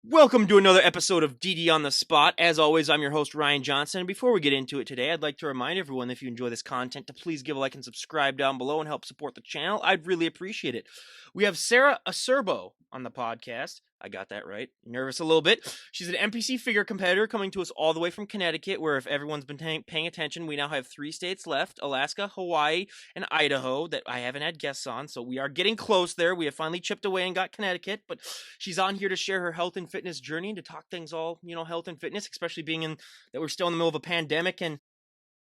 Welcome to another episode of DD on the Spot. As always, I'm your host, Ryan Johnson. And before we get into it today, I'd like to remind everyone that if you enjoy this content, to please give a like and subscribe down below and help support the channel. I'd really appreciate it. We have Sarah Acerbo on the podcast. I got that right. Nervous a little bit. She's an NPC figure competitor coming to us all the way from Connecticut, where if everyone's been paying attention, we now have 3 states left: Alaska, Hawaii, and Idaho that I haven't had guests on. So we are getting close there. We have finally chipped away and got Connecticut, but she's on here to share her health and fitness journey and to talk things all, health and fitness, especially being in that we're still in the middle of a pandemic. And,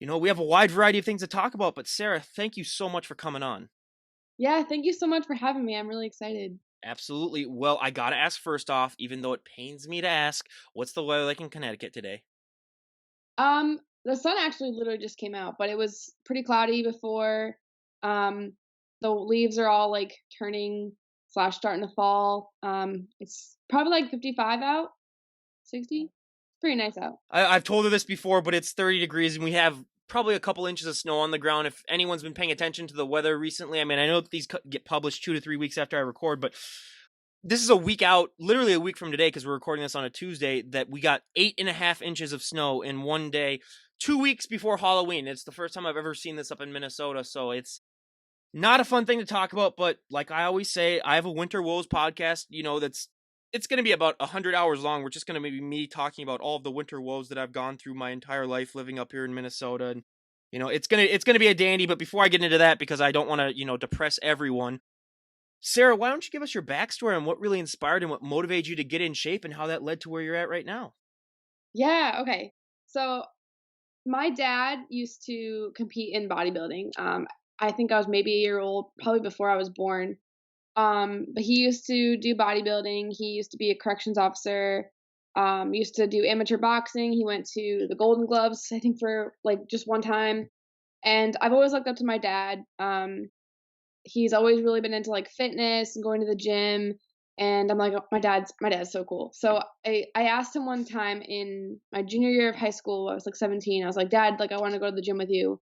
we have a wide variety of things to talk about. But Sarah, thank you so much for coming on. Yeah, thank you so much for having me. I'm really excited. Absolutely. Well, I got to ask first off, even though it pains me to ask, what's the weather like in Connecticut today? The sun actually literally just came out, but it was pretty cloudy before. Um, the leaves are all like turning / starting to fall. It's probably like 55 out, 60. Pretty nice out. I've told her this before, but it's 30 degrees and we have probably a couple inches of snow on the ground. If anyone's been paying attention to the weather recently, I mean, I know that these get published 2 to 3 weeks after I record, but this is a week out, literally a week from today, because we're recording this on a Tuesday, that we got 8.5 inches of snow in one day, 2 weeks before Halloween. It's the first time I've ever seen this up in Minnesota, so it's not a fun thing to talk about, but like I always say, I have a Winter Woes podcast, it's going to be about 100 hours long. We're just going to be me talking about all of the winter woes that I've gone through my entire life living up here in Minnesota. And, it's going to be a dandy, but before I get into that, because I don't want to, depress everyone, Sarah, why don't you give us your backstory on what really inspired and what motivated you to get in shape and how that led to where you're at right now? Yeah, okay. So my dad used to compete in bodybuilding. I think I was maybe a year old, probably before I was born. But he used to do bodybuilding. He used to be a corrections officer. Used to do amateur boxing. He went to the Golden Gloves, I think, for like just one time. And I've always looked up to my dad. He's always really been into like fitness and going to the gym. And I'm like, oh, my dad's so cool. So I asked him one time in my junior year of high school. I was like 17. I was like, Dad, like I want to go to the gym with you.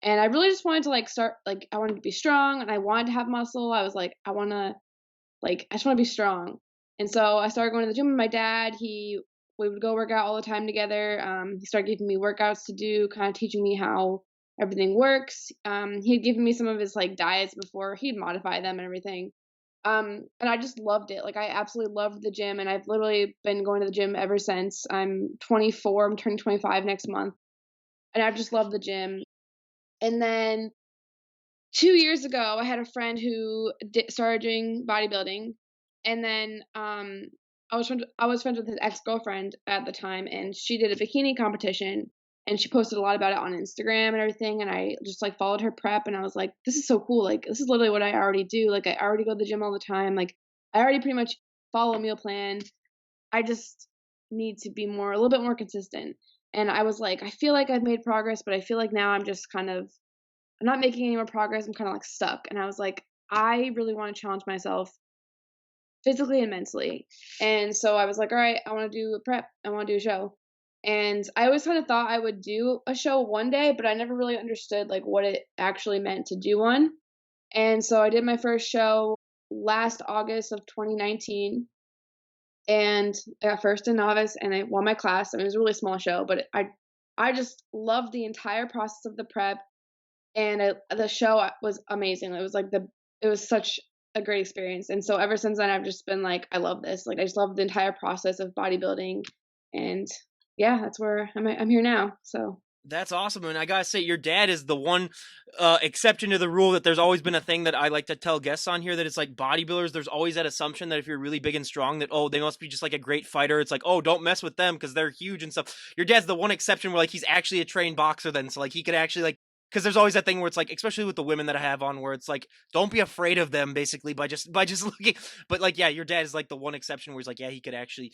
And I really just wanted to like start, like I wanted to be strong and I wanted to have muscle. I was like, I just want to be strong. And so I started going to the gym with my dad. We would go work out all the time together. He started giving me workouts to do, kind of teaching me how everything works. He'd given me some of his like diets before. He'd modify them and everything. And I just loved it. Like I absolutely loved the gym, and I've literally been going to the gym ever since. I'm 24. I'm turning 25 next month, and I've just loved the gym. And then 2 years ago, I had a friend who started doing bodybuilding, and then I was friends with his ex-girlfriend at the time, and she did a bikini competition, and she posted a lot about it on Instagram and everything, and I just like followed her prep, and I was like, this is so cool. Like this is literally what I already do. Like I already go to the gym all the time. Like I already pretty much follow a meal plan. I just need to be a little bit more consistent. And I was like, I feel like I've made progress, but I feel like now I'm just kind of I'm not making any more progress. I'm kind of like stuck. And I was like, I really want to challenge myself physically and mentally. And so I was like, all right, I want to do a prep. I want to do a show. And I always kind of thought I would do a show one day, but I never really understood like what it actually meant to do one. And so I did my first show last August of 2019, and I got first in novice, and I won my class. I mean, it was a really small show, but I just loved the entire process of the prep, and the show was amazing. It was such a great experience, and so ever since then, I've just been like, I love this. Like, I just love the entire process of bodybuilding, and yeah, that's where I'm here now. So That's awesome. And I gotta say, your dad is the one exception to the rule that there's always been a thing that I like to tell guests on here, that it's like bodybuilders, there's always that assumption that if you're really big and strong, that, oh, they must be just like a great fighter. It's like, oh, don't mess with them because they're huge and stuff. Your dad's the one exception where like he's actually a trained boxer then. So like he could actually like, because there's always that thing where it's like, especially with the women that I have on, where it's like, don't be afraid of them basically by just looking. But like, yeah, your dad is like the one exception where he's like, yeah, he could actually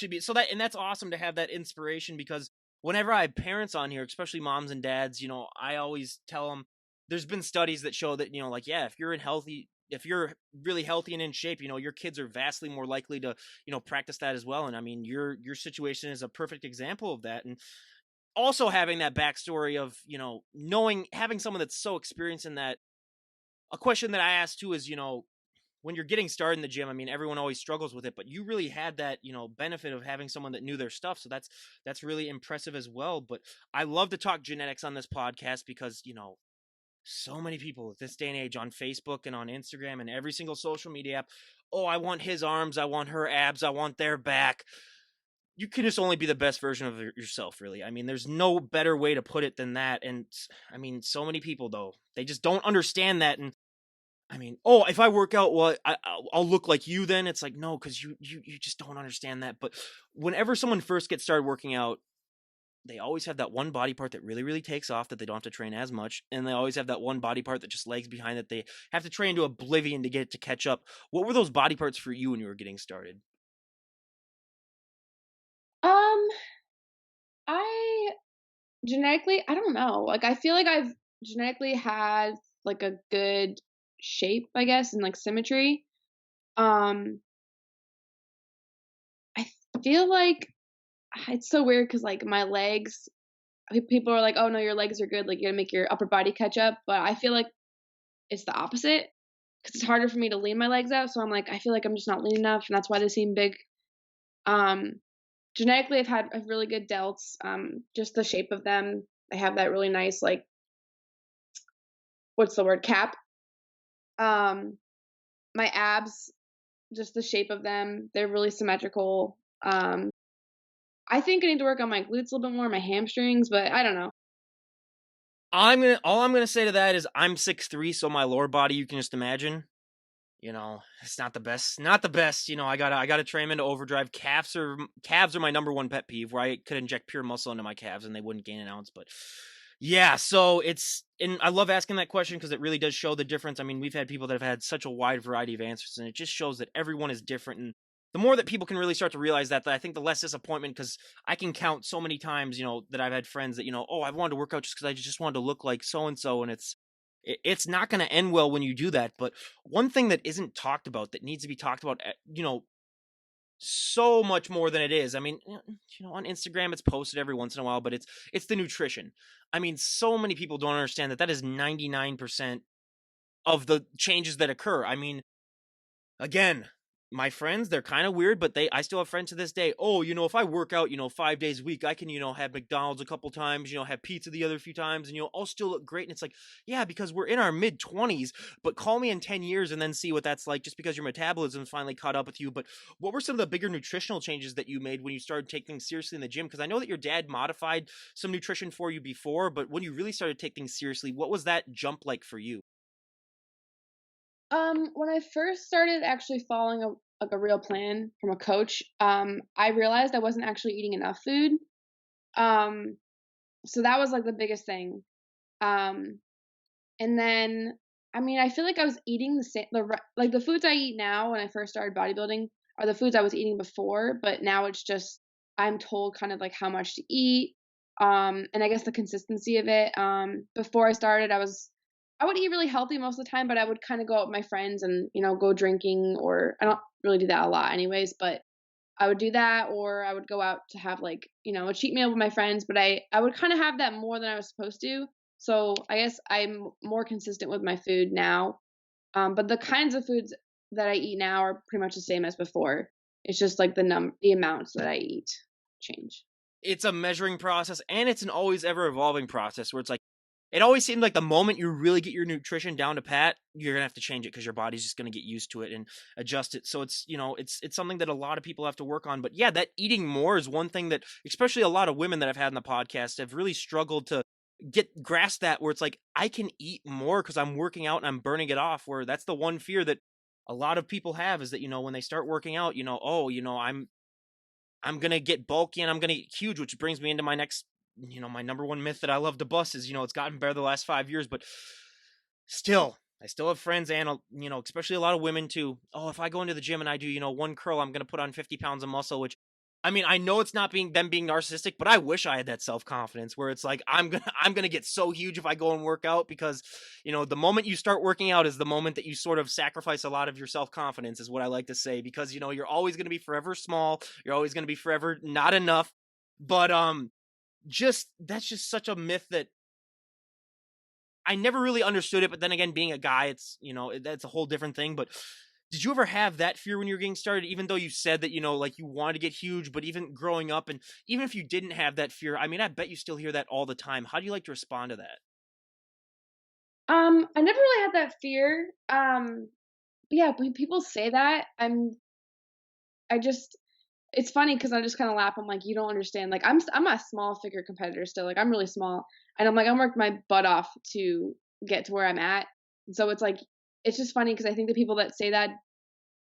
be. So that's awesome to have that inspiration, because whenever I have parents on here, especially moms and dads, I always tell them there's been studies that show that, like, yeah, if you're really healthy and in shape, your kids are vastly more likely to, practice that as well. And I mean, your situation is a perfect example of that. And also having that backstory of, having someone that's so experienced in that. A question that I asked too is, when you're getting started in the gym, I mean, everyone always struggles with it, but you really had that, benefit of having someone that knew their stuff. So that's really impressive as well. But I love to talk genetics on this podcast because, so many people at this day and age on Facebook and on Instagram and every single social media app. Oh, I want his arms. I want her abs. I want their back. You can just only be the best version of yourself, really. I mean, there's no better way to put it than that. And I mean, so many people, though, they just don't understand that. And I mean, oh, if I work out, well, I'll look like you then. It's like, no, because you just don't understand that. But whenever someone first gets started working out, they always have that one body part that really, really takes off that they don't have to train as much. And they always have that one body part that just lags behind that they have to train to oblivion to get it to catch up. What were those body parts for you when you were getting started? Um, I genetically, I don't know. Like I feel like I've genetically had like a good shape, I guess, and like symmetry. Um, I feel like it's so weird because like my legs, people are like, "Oh no, your legs are good. Like you gotta make your upper body catch up." But I feel like it's the opposite because it's harder for me to lean my legs out. So I'm like, I feel like I'm just not lean enough, and that's why they seem big. Um, Genetically, I've really good delts. Just the shape of them, I have that really nice like what's the word cap. Um, my abs, just the shape of them, they're really symmetrical. I think I need to work on my glutes a little bit more, my hamstrings, but I don't know. All I'm gonna say to that is I'm 6'3", so my lower body you can just imagine. It's not the best. Not the best. I gotta train 'em into overdrive. Calves are my number one pet peeve where I could inject pure muscle into my calves and they wouldn't gain an ounce. But yeah, so and I love asking that question because it really does show the difference. I mean, we've had people that have had such a wide variety of answers, and it just shows that everyone is different. And the more that people can really start to realize that, I think the less disappointment, because I can count so many times, that I've had friends that, oh, I wanted to work out just because I just wanted to look like so and so, and it's not going to end well when you do that. But one thing that isn't talked about that needs to be talked about, so much more than it is. I mean, on Instagram it's posted every once in a while, but it's the nutrition. I mean, so many people don't understand that that is 99% of the changes that occur. I mean, again, my friends, they're kind of weird, but I still have friends to this day. Oh, if I work out, 5 days a week, I can, have McDonald's a couple times, have pizza the other few times, and I'll still look great. And it's like, yeah, because we're in our mid 20s, but call me in 10 years and then see what that's like just because your metabolism's finally caught up with you. But what were some of the bigger nutritional changes that you made when you started taking things seriously in the gym? Because I know that your dad modified some nutrition for you before, but when you really started to take things seriously, what was that jump like for you? When I first started actually following a real plan from a coach, I realized I wasn't actually eating enough food. Um, so that was like the biggest thing. Um, and then, I mean, I feel like I was eating the same, like the foods I eat now when I first started bodybuilding are the foods I was eating before, but now it's just I'm told kind of like how much to eat, and I guess the consistency of it. Before I started, I would eat really healthy most of the time, but I would kind of go out with my friends and go drinking, or I don't really do that a lot, anyways, but I would do that, or I would go out to have like, a cheat meal with my friends, but I would kind of have that more than I was supposed to. So I guess I'm more consistent with my food now. But the kinds of foods that I eat now are pretty much the same as before. It's just like the amounts that I eat change. It's a measuring process, and it's an always ever evolving process where it's like it always seemed like the moment you really get your nutrition down to pat, you're gonna have to change it because your body's just gonna get used to it and adjust it. So it's something that a lot of people have to work on. But yeah, that eating more is one thing that especially a lot of women that I've had in the podcast have really struggled to get grasp that, where it's like I can eat more because I'm working out and I'm burning it off. Where that's the one fear that a lot of people have is that when they start working out, oh, I'm gonna get bulky and I'm gonna get huge, which brings me into my next, my number one myth that I love to bust is, it's gotten better the last 5 years, but still, I still have friends and, especially a lot of women too. Oh, if I go into the gym and I do, one curl, I'm gonna put on 50 pounds of muscle, which I mean, I know it's not being narcissistic, but I wish I had that self confidence where it's like I'm gonna get so huge if I go and work out because, the moment you start working out is the moment that you sort of sacrifice a lot of your self confidence, is what I like to say, because you're always gonna be forever small, you're always gonna be forever not enough, but just that's just such a myth that I never really understood it. But then again, being a guy, it's that's a whole different thing. But Did you ever have that fear when you were getting started, even though you said that, like you wanted to get huge, but even growing up and even if you didn't have that fear, I mean, I bet you still hear that all the time. How do you like to respond to that? I never really had that fear. But yeah, when people say that, I just it's funny because I just kinda laugh. I'm like, "You don't understand." Like, I'm a small figure competitor still, like, I'm really small, and I'm like, I worked my butt off to get to where I'm at. So it's like it's just funny because I think the people that say that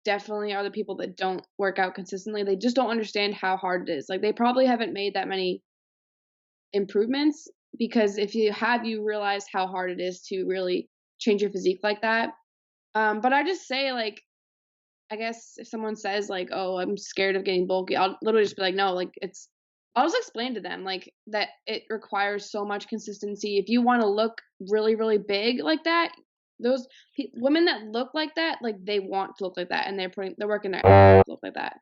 definitely are the people that don't work out consistently. They just don't understand how hard it is. Like, they probably haven't made that many improvements, because if you have, you realize how hard it is to really change your physique like that. But I just say, like, I guess if someone says like, "Oh, I'm scared of getting bulky," I'll literally just be like, "No, like I'll just explain to them like that it requires so much consistency. If you want to look really, really big like that, those women that look like that, like they want to look like that, and they're working their ass off to look like that."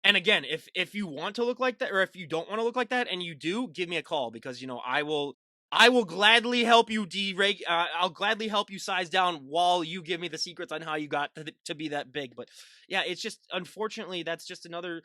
And again, if you want to look like that, or if you don't want to look like that, and you do, give me a call because I will gladly help you I'll gladly help you size down while you give me the secrets on how you got to be that big. But yeah, it's just unfortunately that's just another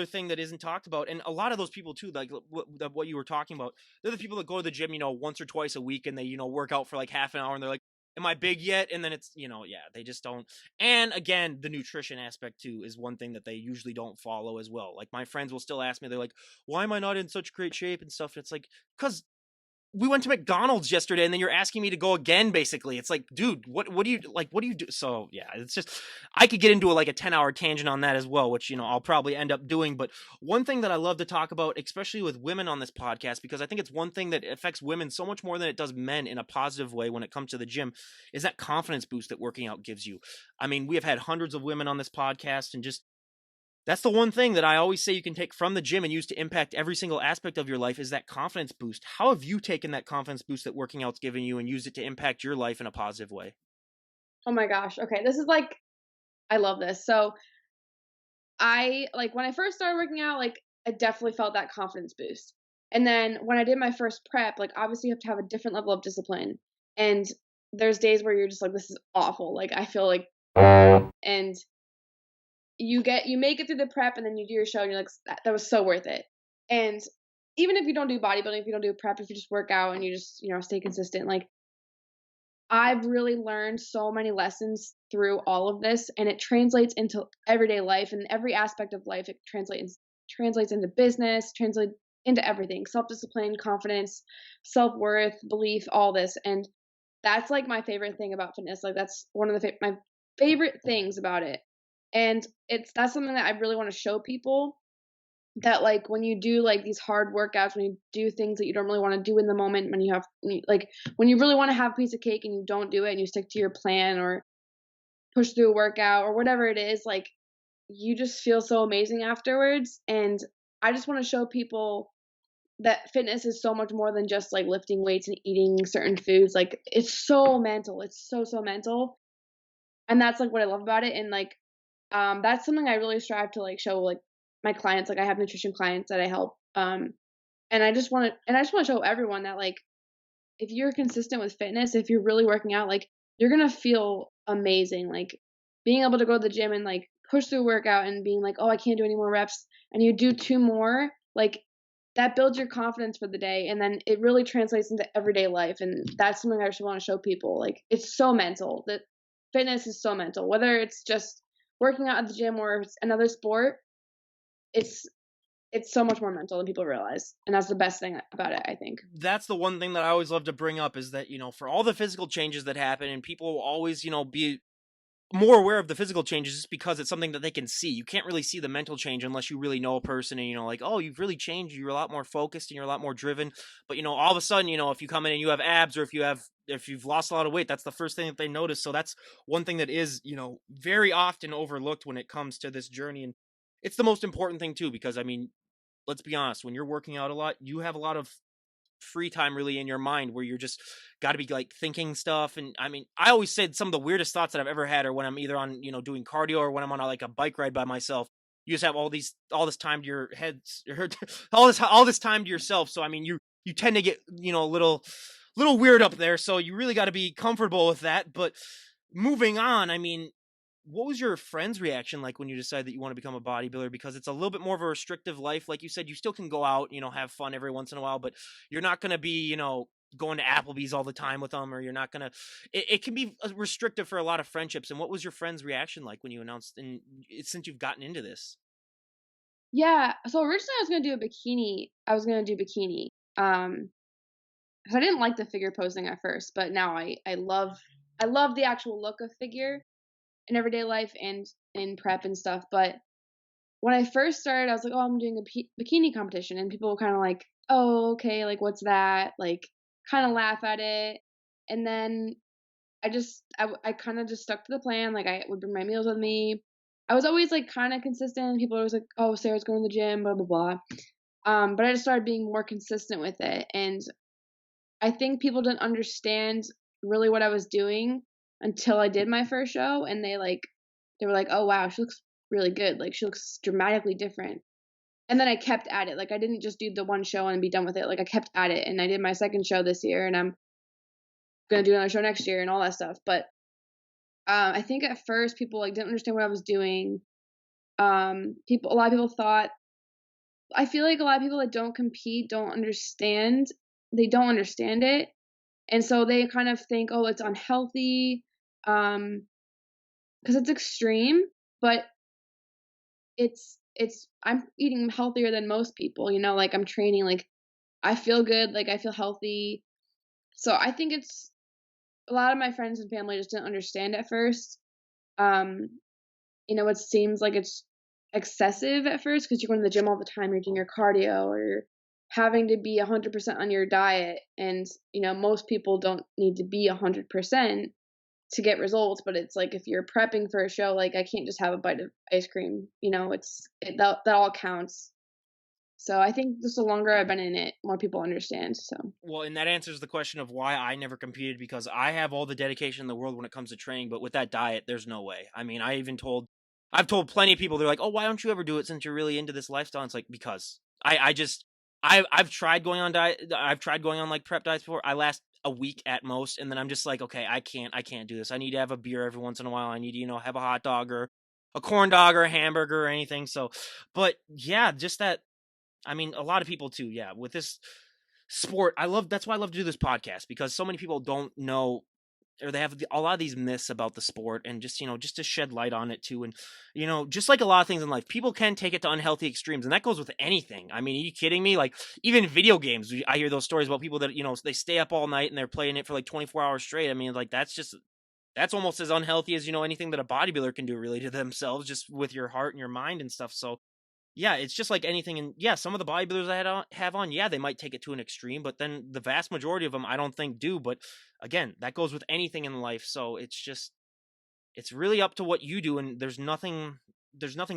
thing that isn't talked about. And a lot of those people too, like what you were talking about, they're the people that go to the gym, once or twice a week, and they work out for like half an hour, and they're like, "Am I big yet?" And then it's yeah, they just don't. And again, the nutrition aspect too is one thing that they usually don't follow as well. Like my friends will still ask me, they're like, "Why am I not in such great shape and stuff?" And it's like, "Cause we went to McDonald's yesterday and then you're asking me to go again." Basically, it's like, dude, what do you like, what do you do? So yeah, it's just, I could get into like a 10-hour tangent on that as well, which I'll probably end up doing. But one thing that I love to talk about, especially with women on this podcast, because I think it's one thing that affects women so much more than it does men in a positive way when it comes to the gym, is that confidence boost that working out gives you. I mean, we have had hundreds of women on this podcast, and just, that's the one thing that I always say you can take from the gym and use to impact every single aspect of your life, is that confidence boost. How have you taken that confidence boost that working out's given you and used it to impact your life in a positive way? Oh my gosh. Okay, this is like I love this. So I like when I first started working out, like I definitely felt that confidence boost. And then when I did my first prep, like obviously you have to have a different level of discipline. And there's days where you're just like, this is awful. Like I feel like, and you make it through the prep, and then you do your show and you're like, that was so worth it. And even if you don't do bodybuilding, if you don't do prep, if you just work out and you just, stay consistent, like I've really learned so many lessons through all of this, and it translates into everyday life and every aspect of life. It translates into business, translates into everything: self-discipline, confidence, self-worth, belief, all this. And that's like my favorite thing about fitness. Like that's one of my favorite things about it. And that's something that I really want to show people, that like when you do like these hard workouts, when you do things that you don't really want to do in the moment, like when you really want to have a piece of cake and you don't do it and you stick to your plan or push through a workout or whatever it is, like you just feel so amazing afterwards. And I just want to show people that fitness is so much more than just like lifting weights and eating certain foods. Like it's so mental. It's so mental. And that's like what I love about it. And like that's something I really strive to like show like my clients. Like I have nutrition clients that I help. And I just want to show everyone that like if you're consistent with fitness, if you're really working out, like you're gonna feel amazing. Like being able to go to the gym and like push through a workout and being like, oh, I can't do any more reps, and you do two more, like that builds your confidence for the day, and then it really translates into everyday life. And that's something I just want to show people. Like it's so mental. That fitness is so mental. Whether it's just working out at the gym or it's another sport, it's it's so much more mental than people realize, and that's the best thing about it, I think. That's the one thing that I always love to bring up, is that, for all the physical changes that happen, and people will always, be more aware of the physical changes just because it's something that they can see. You can't really see the mental change unless you really know a person and like, oh, you've really changed. You're a lot more focused and you're a lot more driven. But all of a sudden, if you come in and you have abs, or if you've lost a lot of weight, that's the first thing that they notice. So that's one thing that is, very often overlooked when it comes to this journey. And it's the most important thing too, because I mean, let's be honest, when you're working out a lot, you have a lot of free time really in your mind where you're just got to be like thinking stuff. And I mean, I always said some of the weirdest thoughts that I've ever had are when I'm either on, doing cardio, or when I'm on like a bike ride by myself. You just have all this time to your heads, all this time to yourself. So I mean, you tend to get, a little weird up there. So you really got to be comfortable with that. But moving on, I mean, what was your friend's reaction like when you decided that you want to become a bodybuilder? Because it's a little bit more of a restrictive life. Like you said, you still can go out, have fun every once in a while, but you're not going to be, going to Applebee's all the time with them, or you're not going to, it can be restrictive for a lot of friendships. And what was your friend's reaction like when you announced, and since you've gotten into this? Yeah, so originally I was gonna do bikini, 'cause I didn't like the figure posing at first, but now I love the actual look of figure in everyday life and in prep and stuff, but when I first started, I was like, "Oh, I'm doing a bikini competition," and people were kinda like, "Oh, okay, like, what's that?" Like, kinda laugh at it, and then I kinda just stuck to the plan, like, I would bring my meals with me. I was always, like, kinda consistent, people were always like, "Oh, Sarah's going to the gym, blah, blah, blah." But I just started being more consistent with it, and I think people didn't understand really what I was doing until I did my first show, and they were like, "Oh, wow, she looks really good, like, she looks dramatically different." And then I kept at it, like, I didn't just do the one show and be done with it, like, I kept at it, and I did my second show this year, and I'm gonna do another show next year and all that stuff, but, I think at first people, like, didn't understand what I was doing. A lot of people thought I feel like a lot of people that don't compete they don't understand it, and so they kind of think, "Oh, it's unhealthy," um, because it's extreme, but I'm eating healthier than most people, like, I'm training, like, I feel good, like, I feel healthy. So I think it's a lot of my friends and family just didn't understand at first. Um, it seems like it's excessive at first because 'cause you're going to the gym all the time, you're doing your cardio, or you're having to be 100% on your diet, and, most people don't need to be 100% to get results, but it's like if you're prepping for a show, like, I can't just have a bite of ice cream, that all counts. So I think just the longer I've been in it, more people understand, so. Well, and that answers the question of why I never competed, because I have all the dedication in the world when it comes to training, but with that diet, there's no way. I mean, I've told plenty of people, they're like, "Oh, why don't you ever do it since you're really into this lifestyle?" It's like, because I just, I've tried going on diet, I've tried going on like prep diets before. I last a week at most, and then I'm just like, okay, I can't do this. I need to have a beer every once in a while. I need to, have a hot dog or a corn dog or a hamburger or anything. So, but yeah, just that. I mean, a lot of people too. Yeah, with this sport, that's why I love to do this podcast, because so many people don't know, or they have a lot of these myths about the sport, and just just to shed light on it too. And just like a lot of things in life, people can take it to unhealthy extremes, and that goes with anything. I mean, are you kidding me? Like, even video games, I hear those stories about people that they stay up all night and they're playing it for like 24 hours straight. I mean, like, that's almost as unhealthy as anything that a bodybuilder can do really to themselves, just with your heart and your mind and stuff. So yeah, it's just like anything. And yeah, some of the bodybuilders have on, yeah, they might take it to an extreme, but then the vast majority of them, I don't think, do. But again, that goes with anything in life. So it's really up to what you do, and there's nothing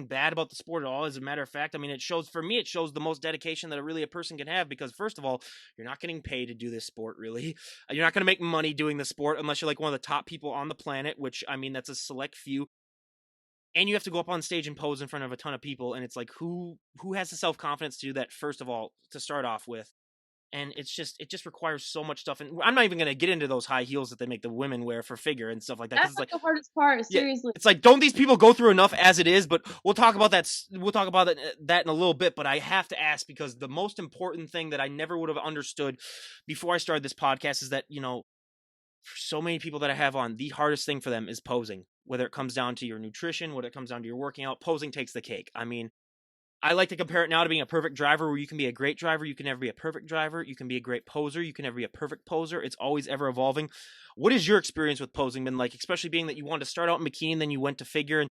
bad about the sport at all. As a matter of fact, I mean, it shows the most dedication that a person can have, because first of all, you're not getting paid to do this sport, really. You're not going to make money doing the sport unless you're like one of the top people on the planet, which, I mean, that's a select few. And you have to go up on stage and pose in front of a ton of people, and it's like, who has the self-confidence to do that, first of all, to start off with? And it just requires so much stuff. And I'm not even going to get into those high heels that they make the women wear for figure and stuff like that, because That's, it's like, like, the hardest part, yeah, seriously. it's like, don't these people go through enough as it is? But we'll talk about that in a little bit. But I have to ask, because the most important thing that I never would have understood before I started this podcast is that, for so many people that I have on, the hardest thing for them is posing. Whether it comes down to your nutrition, whether it comes down to your working out, posing takes the cake. I mean, I like to compare it now to being a perfect driver, where you can be a great driver, you can never be a perfect driver. You can be a great poser, you can never be a perfect poser. It's always ever evolving. What is your experience with posing been like, especially being that you wanted to start out in bikini, and then you went to figure, and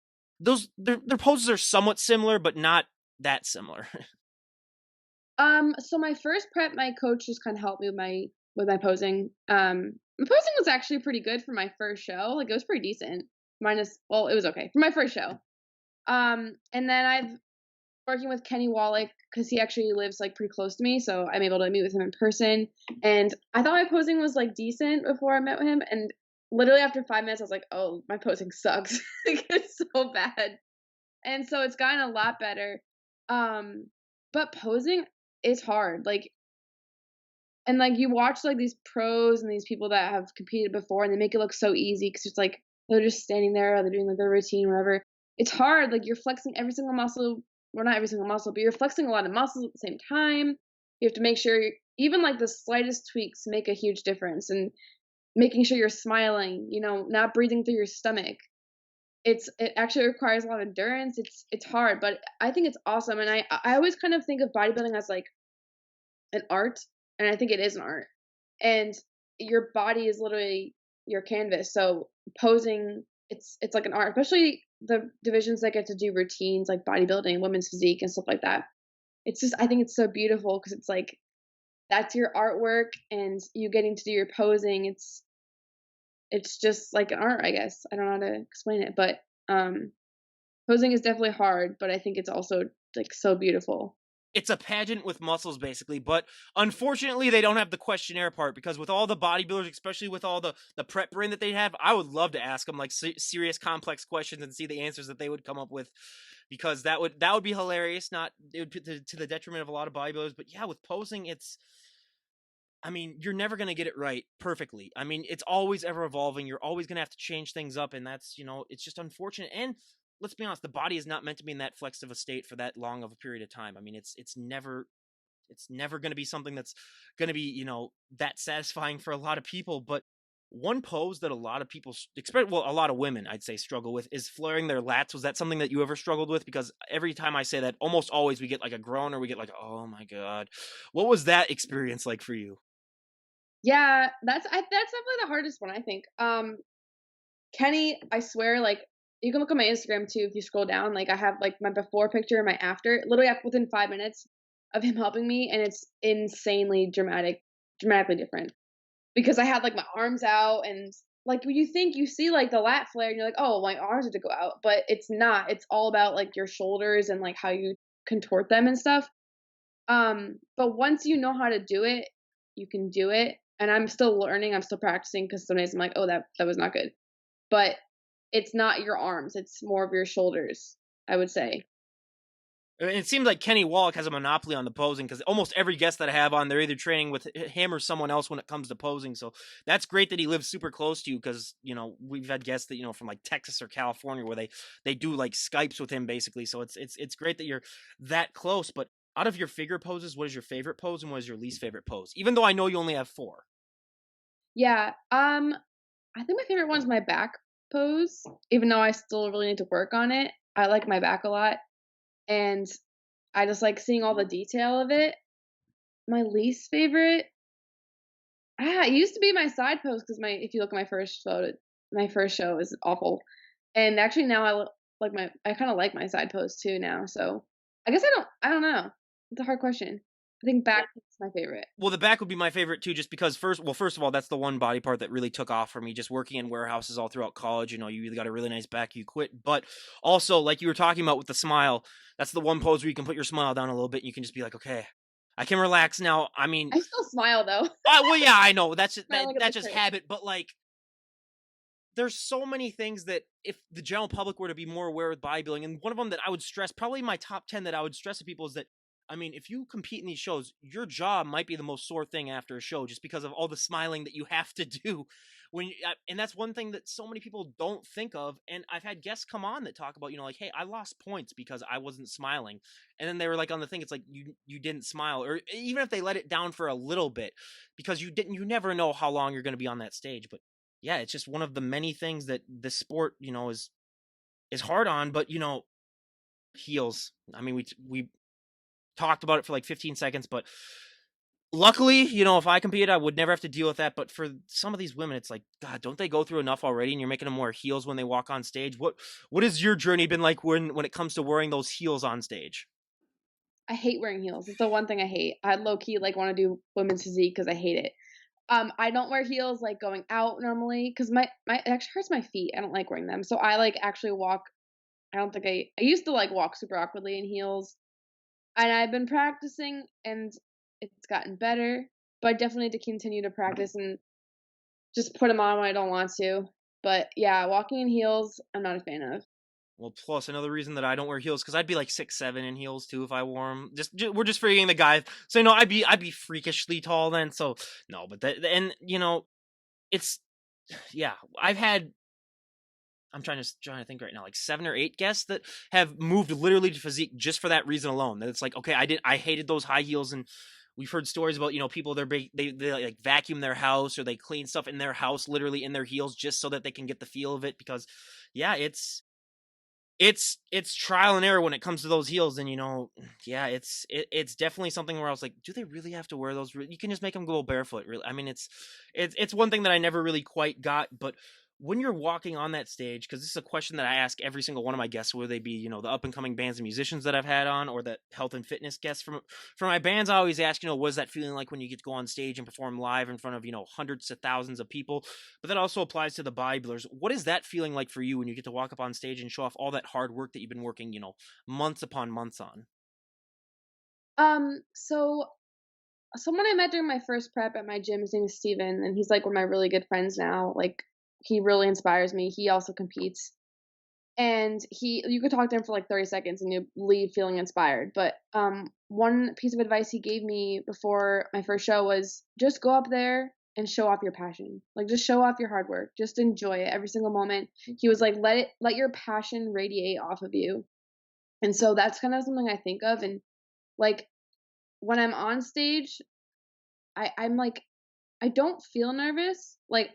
their poses are somewhat similar, but not that similar. So my first prep, my coach just kinda helped me with my posing. My posing was actually pretty good for my first show, like, it was pretty decent, it was okay for my first show. And then I've working with Kenny Wallach because he actually lives, like, pretty close to me, so I'm able to meet with him in person, and I thought my posing was, like, decent before I met with him, and literally after 5 minutes, I was like, "Oh, my posing sucks." Like, it's so bad. And so it's gotten a lot better. Um, but posing is hard, like, and, like, you watch, like, these pros and these people that have competed before, and they make it look so easy because it's like, they're just standing there, or they're doing, like, their routine, whatever. It's hard, like, you're flexing every single muscle, well, not every single muscle, but you're flexing a lot of muscles at the same time. You have to make sure even, like, the slightest tweaks make a huge difference, and making sure you're smiling, not breathing through your stomach. It actually requires a lot of endurance. It's hard, but I think it's awesome, and I always kind of think of bodybuilding as, like, an art, and I think it is an art. And your body is literally your canvas. So posing, it's like an art, especially the divisions that get to do routines like bodybuilding, women's physique, and stuff like that. It's just I think it's so beautiful because it's like that's your artwork, and you getting to do your posing. It's just like an art, I guess. I don't know how to explain it, but posing is definitely hard, but I think it's also like so beautiful. It's a pageant with muscles basically, but unfortunately they don't have the questionnaire part because with all the bodybuilders, especially with all the prep brain that they have, I would love to ask them like serious complex questions and see the answers that they would come up with because that would be hilarious. Not it would put to the detriment of a lot of bodybuilders, but yeah, with posing it's I mean, you're never going to get it right perfectly. I mean, it's always ever evolving. You're always going to have to change things up and that's, it's just unfortunate. And let's be honest, the body is not meant to be in that flexive a state for that long of a period of time. I mean, it's never going to be something that's going to be, that satisfying for a lot of people, but one pose that a lot of people expect, well, a lot of women I'd say struggle with is flaring their lats. Was that something that you ever struggled with? Because every time I say that, almost always we get like a groan or we get like, oh my God. What was that experience like for you? Yeah, that's definitely the hardest one, I think. Kenny, I swear, like, you can look on my Instagram too if you scroll down. Like, I have like my before picture and my after, literally within 5 minutes of him helping me, and it's insanely dramatically different. Because I had like my arms out, and like when you think you see like the lat flare, and you're like, oh, my arms have to go out, but it's not. It's all about like your shoulders and like how you contort them and stuff. But once you know how to do it, you can do it. And I'm still learning. I'm still practicing because some days I'm like, oh, that was not good. But it's not your arms, it's more of your shoulders, I would say. And it seems like Kenny Wallach has a monopoly on the posing because almost every guest that I have on, they're either training with him or someone else when it comes to posing. So that's great that he lives super close to you because we've had guests that from like Texas or California where they do like Skypes with him basically. So it's great that you're that close. But out of your figure poses, what is your favorite pose and what is your least favorite pose? Even though I know you only have four. Yeah, I think my favorite one's my back pose, even though I still really need to work on it. I like my back a lot, and I just like seeing all the detail of it. My least favorite, it used to be my side pose because my if you look at my first photo, my first show is awful, and actually now I kind of like my side pose too now. So I guess I don't know. It's a hard question. I think back is my favorite. Well, the back would be my favorite too, just because first of all, that's the one body part that really took off for me. Just working in warehouses all throughout college, you either got a really nice back, you quit. But also, like you were talking about with the smile, that's the one pose where you can put your smile down a little bit. And you can just be like, okay, I can relax now. I mean, I still smile though. well, yeah, I know that's just Smile like a that's big just hurt. habit. But like, there's so many things that if the general public were to be more aware with bodybuilding, and one of them that I would stress, probably my top 10 that I would stress to people is that, I mean, if you compete in these shows, your jaw might be the most sore thing after a show just because of all the smiling that you have to do and that's one thing that so many people don't think of. And I've had guests come on that talk about, like, hey, I lost points because I wasn't smiling. And then they were like on the thing, it's like you didn't smile, or even if they let it down for a little bit because you never know how long you're going to be on that stage. But yeah, it's just one of the many things that this sport, is hard on. But heels. I mean, we talked about it for like 15 seconds, but luckily, if I competed, I would never have to deal with that. But for some of these women, it's like, God, don't they go through enough already? And you're making them wear heels when they walk on stage. What has your journey been like when it comes to wearing those heels on stage? I hate wearing heels. It's the one thing I hate. I low key like want to do women's physique because I hate it. I don't wear heels like going out normally because my it actually hurts my feet. I don't like wearing them. So I like actually walk. I don't think I used to like walk super awkwardly in heels, and I've been practicing and it's gotten better. But I definitely need to continue to practice and just put them on when I don't want to. But yeah, walking in heels, I'm not a fan of. Well, plus another reason that I don't wear heels because I'd be like 6'7" in heels too if I wore them. We're just forgetting the guys. So I'd be freakishly tall then. So no, but that and it's yeah. I've had trying to think right now, like 7 or 8 guests that have moved literally to physique just for that reason alone. That it's like, okay, I hated those high heels, and we've heard stories about, people they like vacuum their house or they clean stuff in their house literally in their heels just so that they can get the feel of it, because yeah, it's trial and error when it comes to those heels. And yeah, it's definitely something where I was like, do they really have to wear those? You can just make them go barefoot, really. I mean, it's one thing that I never really quite got. But when you're walking on that stage, because this is a question that I ask every single one of my guests, whether they be, the up and coming bands and musicians that I've had on, or that health and fitness guests from my bands, I always ask, what is that feeling like when you get to go on stage and perform live in front of, hundreds of thousands of people? But that also applies to the bodybuilders. What is that feeling like for you when you get to walk up on stage and show off all that hard work that you've been working, months upon months on? So someone I met during my first prep at my gym, his name is Steven, and he's like one of my really good friends now. Like he really inspires me. He also competes. And you could talk to him for like 30 seconds and you leave feeling inspired. But one piece of advice he gave me before my first show was just go up there and show off your passion. Like just show off your hard work. Just enjoy it every single moment. He was like, let your passion radiate off of you. And so that's kind of something I think of. And like when I'm on stage, I'm like I don't feel nervous. Like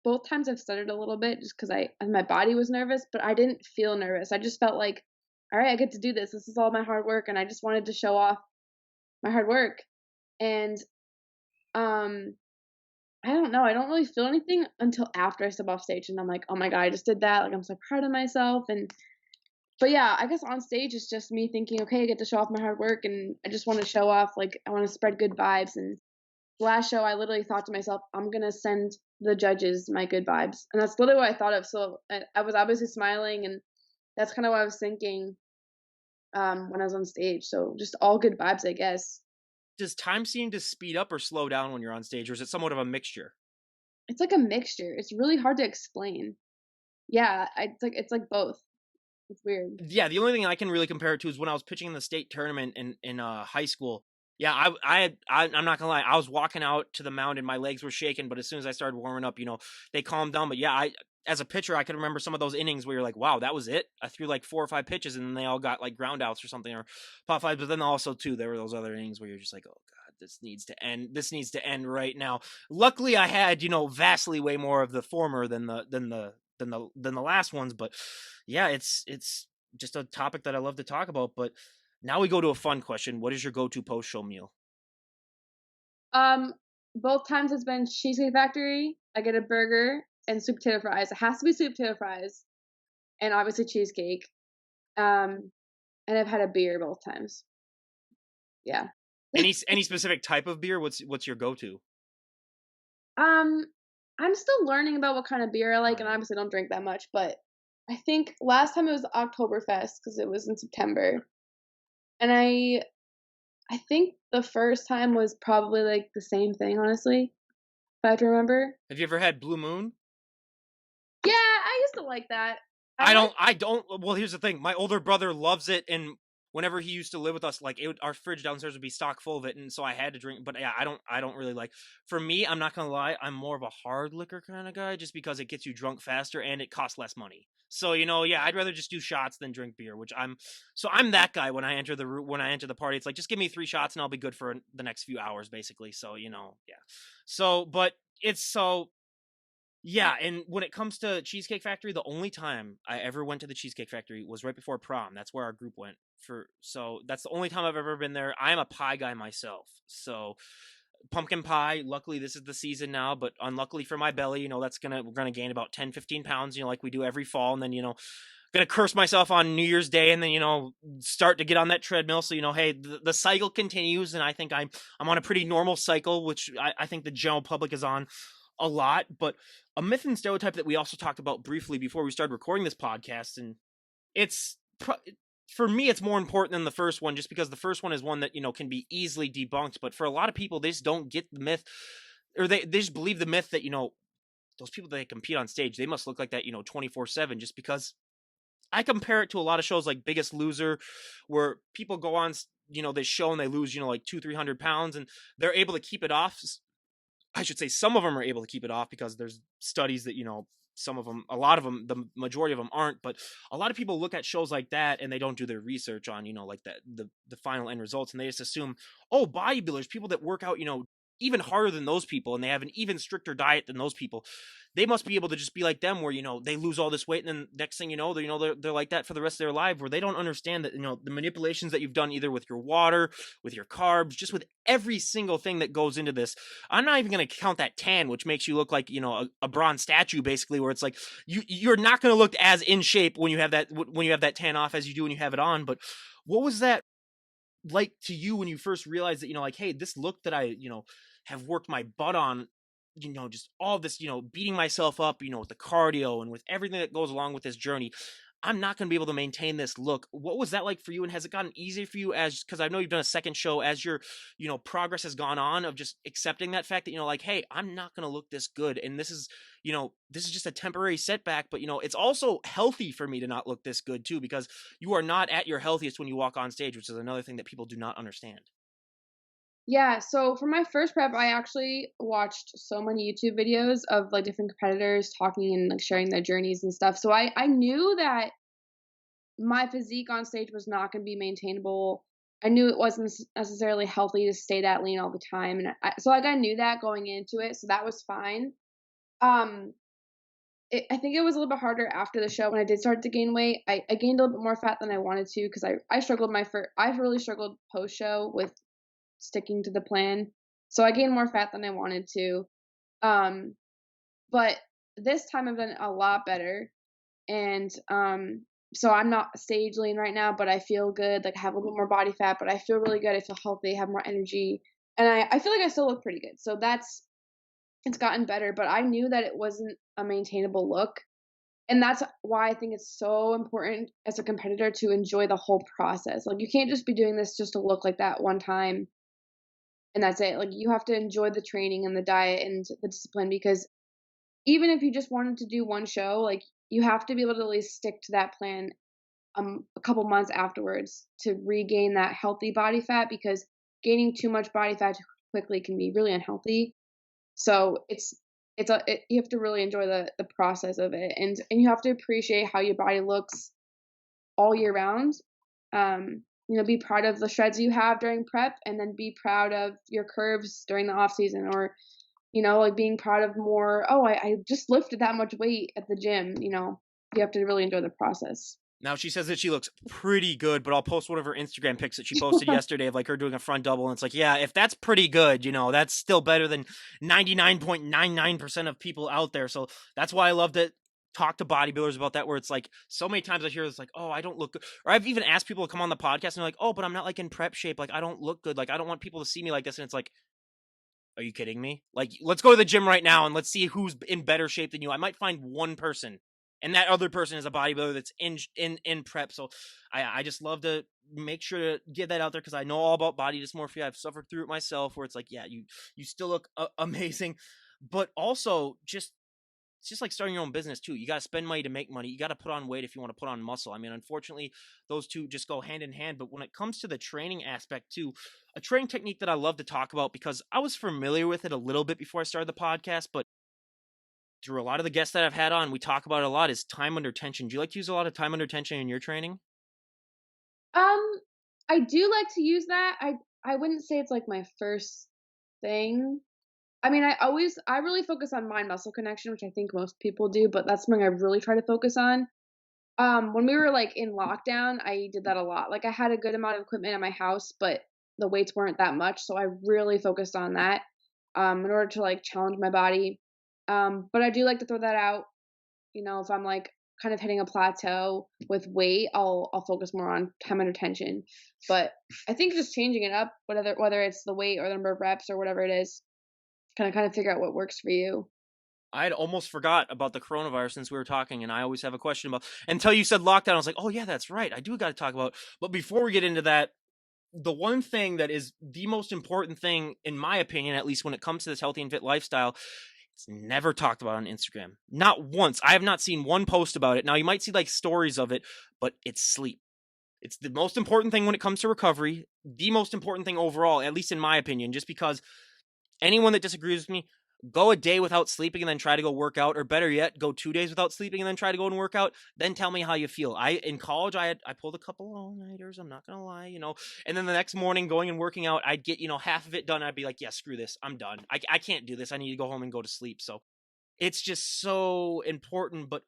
both times I've stuttered a little bit just because my body was nervous, but I didn't feel nervous. I just felt like, all right, I get to do this. This is all my hard work, and I just wanted to show off my hard work. And um, I don't know. I don't really feel anything until after I step off stage, and I'm like, oh my god, I just did that. Like I'm so proud of myself. And but yeah, I guess on stage it's just me thinking, okay, I get to show off my hard work, and I just want to show off. Like I want to spread good vibes. And last show, I literally thought to myself, I'm gonna send the judges my good vibes, and that's literally what I thought of. So I was obviously smiling, and that's kind of what I was thinking when I was on stage. So just all good vibes, I guess. Does time seem to speed up or slow down when you're on stage, or is it somewhat of a mixture? It's like a mixture. It's really hard to explain. Yeah, it's like both. It's weird. Yeah, the only thing I can really compare it to is when I was pitching in the state tournament in high school. Yeah, I'm not gonna lie, I was walking out to the mound and my legs were shaking, but as soon as I started warming up, they calmed down. But yeah, I as a pitcher, I could remember some of those innings where you're like, wow, that was it. I threw like 4 or 5 pitches and then they all got like ground outs or something, or pop fives. But then also too, there were those other innings where you're just like, oh god, this needs to end. This needs to end right now. Luckily, I had vastly way more of the former than the last ones. But yeah, it's just a topic that I love to talk about. But now we go to a fun question. What is your go-to post-show meal? Um, both times it's been Cheesecake Factory. I get a burger and sweet potato fries. It has to be sweet potato fries, and obviously cheesecake. Um, and I've had a beer both times. Yeah. Any specific type of beer? What's your go-to? Um, I'm still learning about what kind of beer I like, and Alright. obviously don't drink that much, but I think last time it was Oktoberfest because it was in September. And I think the first time was probably like the same thing, honestly, if I have to remember. Have you ever had Blue Moon? Yeah, I used to like that. I I like don't. I don't. Well, here's the thing. My older brother loves it, and whenever he used to live with us, like our fridge downstairs would be stock full of it, and so I had to drink. But yeah, I don't. I don't really like. For me, I'm not gonna lie. I'm more of a hard liquor kind of guy, just because it gets you drunk faster and it costs less money. So yeah, I'd rather just do shots than drink beer. Which I'm. So I'm that guy when I enter when I enter the party. It's like just give me 3 shots and I'll be good for the next few hours, basically. So yeah. So, but it's so yeah, and when it comes to Cheesecake Factory, the only time I ever went to the Cheesecake Factory was right before prom. That's where our group went for. So that's the only time I've ever been there. I am a pie guy myself. So pumpkin pie, luckily this is the season now, but unluckily for my belly, we're gonna gain about 10, 15 pounds, like we do every fall, and then gonna curse myself on New Year's Day, and then start to get on that treadmill. So hey, the cycle continues, and I think I'm on a pretty normal cycle, which I think the general public is on a lot. But a myth and stereotype that we also talked about briefly before we started recording this podcast, and it's for me it's more important than the first one, just because the first one is one that can be easily debunked. But for a lot of people, they just don't get the myth, or they just believe the myth that those people that compete on stage, they must look like that 24/7, just because I compare it to a lot of shows like Biggest Loser, where people go on this show and they lose like 200-300 pounds, and they're able to keep it off. I should say some of them are able to keep it off because there's studies that some of them, a lot of them, the majority of them aren't, but a lot of people look at shows like that and they don't do their research on, like the final end results, and they just assume, oh, bodybuilders, people that work out, even harder than those people, and they have an even stricter diet than those people, they must be able to just be like them, where they lose all this weight, and then next thing you know, they're like that for the rest of their life, where they don't understand that the manipulations that you've done, either with your water, with your carbs, just with every single thing that goes into this. I'm not even going to count that tan, which makes you look like a bronze statue, basically, where it's like you're not going to look as in shape when you have that tan off as you do when you have it on. But what was that like to you when you first realized that, like, hey, this look that I, have worked my butt on, just all this, beating myself up, with the cardio and with everything that goes along with this journey, I'm not going to be able to maintain this look. What was that like for you? And has it gotten easier for you, as, because I know you've done a second show, as your, progress has gone on, of just accepting that fact that, like, hey, I'm not going to look this good. And this is just a temporary setback, but, it's also healthy for me to not look this good too, because you are not at your healthiest when you walk on stage, which is another thing that people do not understand. Yeah, so for my first prep, I actually watched so many YouTube videos of like different competitors talking and like sharing their journeys and stuff. So I knew that my physique on stage was not going to be maintainable. I knew it wasn't necessarily healthy to stay that lean all the time, and so like I knew that going into it, so that was fine. Um, I think it was a little bit harder after the show when I did start to gain weight. I gained a little bit more fat than I wanted to, because I struggled I've really struggled post show with sticking to the plan. So I gained more fat than I wanted to. Um, but this time I've done a lot better. And so I'm not stage lean right now, but I feel good. Like I have a little bit more body fat, but I feel really good. I feel healthy, have more energy. And I feel like I still look pretty good. So it's gotten better, but I knew that it wasn't a maintainable look. And that's why I think it's so important as a competitor to enjoy the whole process. Like you can't just be doing this just to look like that one time and that's it. Like you have to enjoy the training and the diet and the discipline, because even if you just wanted to do one show, like you have to be able to at least stick to that plan a couple months afterwards to regain that healthy body fat, because gaining too much body fat too quickly can be really unhealthy. So you have to really enjoy the process of it, and you have to appreciate how your body looks all year round. Be proud of the shreds you have during prep, and then be proud of your curves during the off season, or like being proud of more. Oh, I just lifted that much weight at the gym. You have to really enjoy the process. Now she says that she looks pretty good, but I'll post one of her Instagram pics that she posted yesterday of like her doing a front double, and it's like, yeah, if that's pretty good, that's still better than 99.99% of people out there. So that's why I love to talk to bodybuilders about that, where it's like so many times I hear it's like, oh, I don't look good. Or I've even asked people to come on the podcast and they're like, oh, but I'm not like in prep shape, like I don't look good, like I don't want people to see me like this. And it's like, are you kidding me? Like, let's go to the gym right now and let's see who's in better shape than you. I might find one person, and that other person is a bodybuilder that's in prep. So I just love to make sure to get that out there, because I know all about body dysmorphia. I've suffered through it myself, where it's like, yeah, you still look amazing, but also just it's just like starting your own business too. You got to spend money to make money. You got to put on weight if you want to put on muscle. I mean, unfortunately, those two just go hand in hand. But when it comes to the training aspect too, a training technique that I love to talk about, because I was familiar with it a little bit before I started the podcast, but through a lot of the guests that I've had on, we talk about it a lot, is time under tension. Do you like to use a lot of time under tension in your training? Um, I do like to use that. I wouldn't say it's like my first thing. I mean, I really focus on mind muscle connection, which I think most people do, but that's something I really try to focus on. When we were like in lockdown, I did that a lot. Like I had a good amount of equipment at my house, but the weights weren't that much, so I really focused on that in order to like challenge my body. But I do like to throw that out. If I'm like kind of hitting a plateau with weight, I'll focus more on time under tension. But I think just changing it up, whether it's the weight or the number of reps or whatever it is, kind of figure out what works for you. I had almost forgot about the coronavirus since we were talking, and I always have a question about, until you said lockdown. I was like, oh yeah, that's right. I do got to talk about. But before we get into that, the one thing that is the most important thing, in my opinion, at least when it comes to this healthy and fit lifestyle, it's never talked about on Instagram. Not once. I have not seen one post about it. Now, you might see like stories of it, but it's sleep. It's the most important thing when it comes to recovery, the most important thing overall, at least in my opinion, just because anyone that disagrees with me, Go a day without sleeping and then try to go work out, or better yet, go 2 days without sleeping and then try to go and work out, then tell me how you feel. In college, I pulled a couple all-nighters, I'm not gonna lie, and then the next morning going and working out, I'd get, half of it done, I'd be like, "Yeah, screw this, I'm done. I can't do this, I need to go home and go to sleep." So, it's just so important, but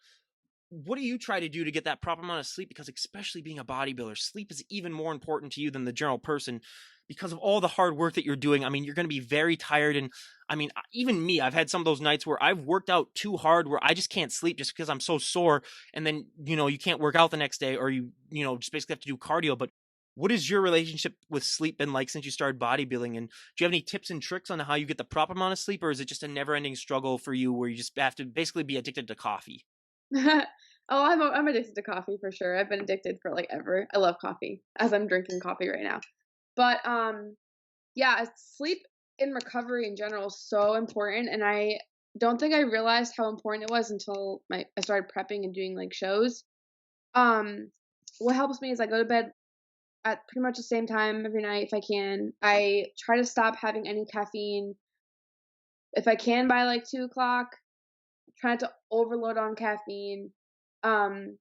what do you try to do to get that proper amount of sleep? Because especially being a bodybuilder, sleep is even more important to you than the general person because of all the hard work that you're doing. I mean, you're going to be very tired. And I mean, even me, I've had some of those nights where I've worked out too hard where I just can't sleep just because I'm so sore. And then, you can't work out the next day, or just basically have to do cardio. But what is your relationship with sleep been like since you started bodybuilding? And do you have any tips and tricks on how you get the proper amount of sleep? Or is it just a never ending struggle for you where you just have to basically be addicted to coffee? Oh, I'm addicted to coffee for sure. I've been addicted for, like, ever. I love coffee, as I'm drinking coffee right now. But, yeah, sleep in recovery in general is so important, and I don't think I realized how important it was until I started prepping and doing, like, shows. Um, what helps me is I go to bed at pretty much the same time every night if I can. I try to stop having any caffeine if I can by, like, 2 o'clock. Try not to overload on caffeine. Um,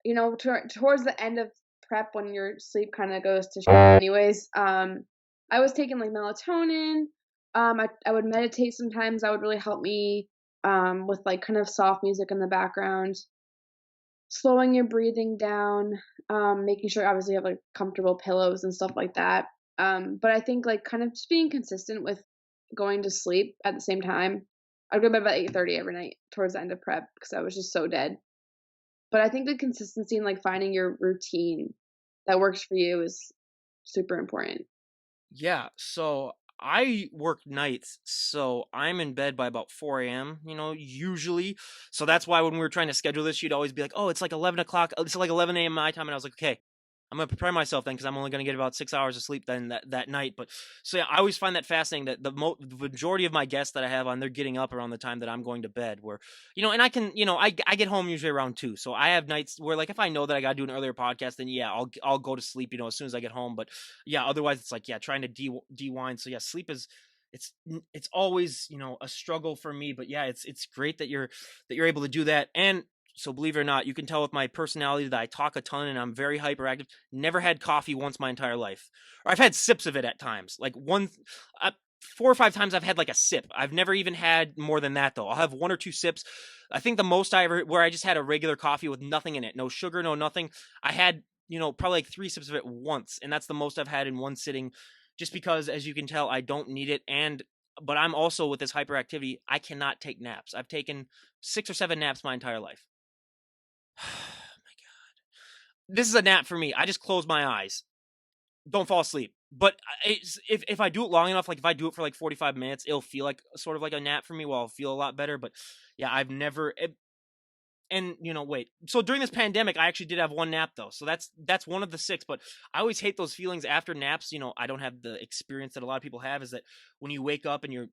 towards the end of prep when your sleep kinda goes to shit anyways, I was taking, like, melatonin. I would meditate sometimes, that would really help me, with, like, kind of soft music in the background. Slowing your breathing down, making sure obviously you have, like, comfortable pillows and stuff like that. But I think, like, kind of just being consistent with going to sleep at the same time. I'd go to bed about 8:30 every night towards the end of prep because I was just so dead. But I think the consistency and, like, finding your routine that works for you is super important. Yeah, so I work nights, so I'm in bed by about 4 a.m., usually. So that's why when we were trying to schedule this, she'd always be like, "Oh, it's like 11 o'clock. It's like 11 a.m. my time." And I was like, "Okay, I'm gonna prepare myself then because I'm only gonna get about 6 hours of sleep then that night." But so yeah, I always find that fascinating that the majority of my guests that I have on, they're getting up around the time that I'm going to bed. Where and I can, I get home usually around 2, so I have nights where like if I know that I gotta do an earlier podcast, then yeah, I'll go to sleep, as soon as I get home. But yeah, otherwise it's like, yeah, trying to de-wind. So yeah, sleep is it's always, a struggle for me. But yeah, it's great that you're able to do that. And so believe it or not, you can tell with my personality that I talk a ton and I'm very hyperactive. Never had coffee once my entire life. Or I've had sips of it at times. Like 4 or 5 times I've had like a sip. I've never even had more than that though. I'll have 1 or 2 sips. I think the most I ever where I just had a regular coffee with nothing in it, no sugar, no nothing. I had, probably like 3 sips of it once, and that's the most I've had in one sitting, just because as you can tell, I don't need it. And but I'm also with this hyperactivity, I cannot take naps. I've taken 6 or 7 naps my entire life. This is a nap for me. I just close my eyes. Don't fall asleep. But if I do it long enough, like if I do it for like 45 minutes, it'll feel like sort of like a nap for me. Well, I'll feel a lot better. But yeah, I've never. And wait. So during this pandemic, I actually did have one nap though. So that's one of the 6. But I always hate those feelings after naps. I don't have the experience that a lot of people have. Is that when you wake up and you